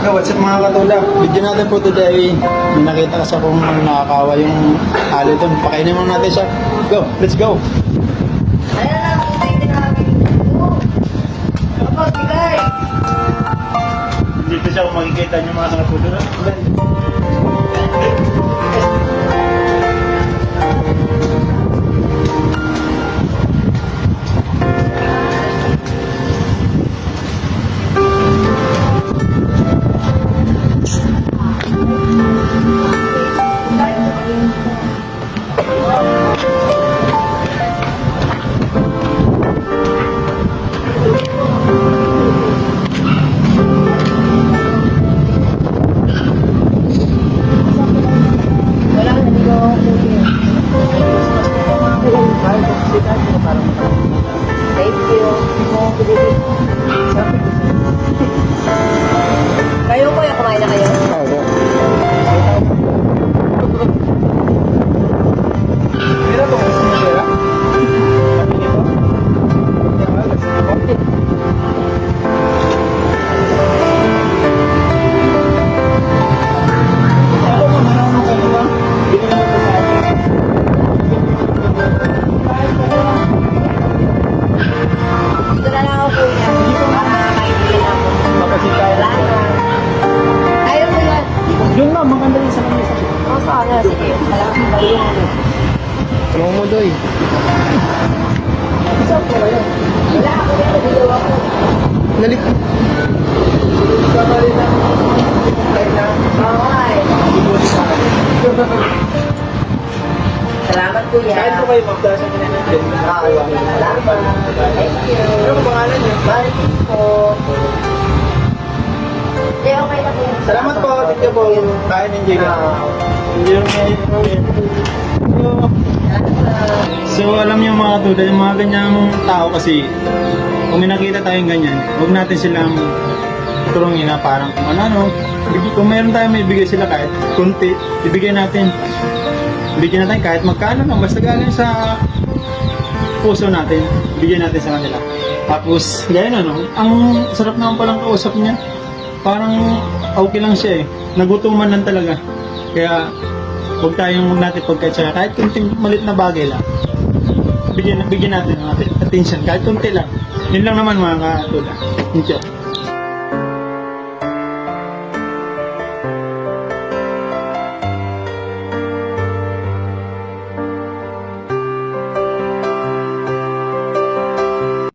Yo, what's up mga katula? Video natin po today. May nakita kasi akong nakakawa yung halo doon. Pakainin mo natin siya. Go, let's go! Ayan na, hindi namin. Kapag bigay. Dito siya kung makikita niyo mga katula. Wala, naligaw ako po yun. Thank you. Kayo po, kumain na kayo? Mira po, gusto mo sila? Dito na lang ako po yan. Para kaibigan ako. Wala na. Ayaw mo yan. Yun na, maganda rin sa kanila. Oo, sana. Sige. Salamat kayo. Tulungan mo, Doy. Wala ako yan. Naligaw ako. Nalik. Okay. Salamat kuya. Kahit po kayo magdasa ko na natin. Salamat. Thank you. Ano ang pangalan niyo? Bye po. Okay, okay na po. Salamat po, thank you po. Kain ng Jiga. Enjoy mo. So alam niyo mga tuda, yung mga ganyang tao kasi kung may nakita tayong ganyan, huwag natin silang tulungin na parang kung ano. Kung mayroon tayong may bigay sila kahit kunti, ibigay natin. Bigyan natin kahit magkano lang, basta galing sa puso natin, bigyan natin sa kanila. Tapos, gaya na no, ang sarap naman palang kausap niya. Parang okay lang siya eh. Nagutuman lang talaga. Kaya, huwag natin pagkatsa. Kahit kunting malit na bagay lang. Bigyan natin ng attention. Kahit kunti lang. Yun lang naman mga katula. Thank you.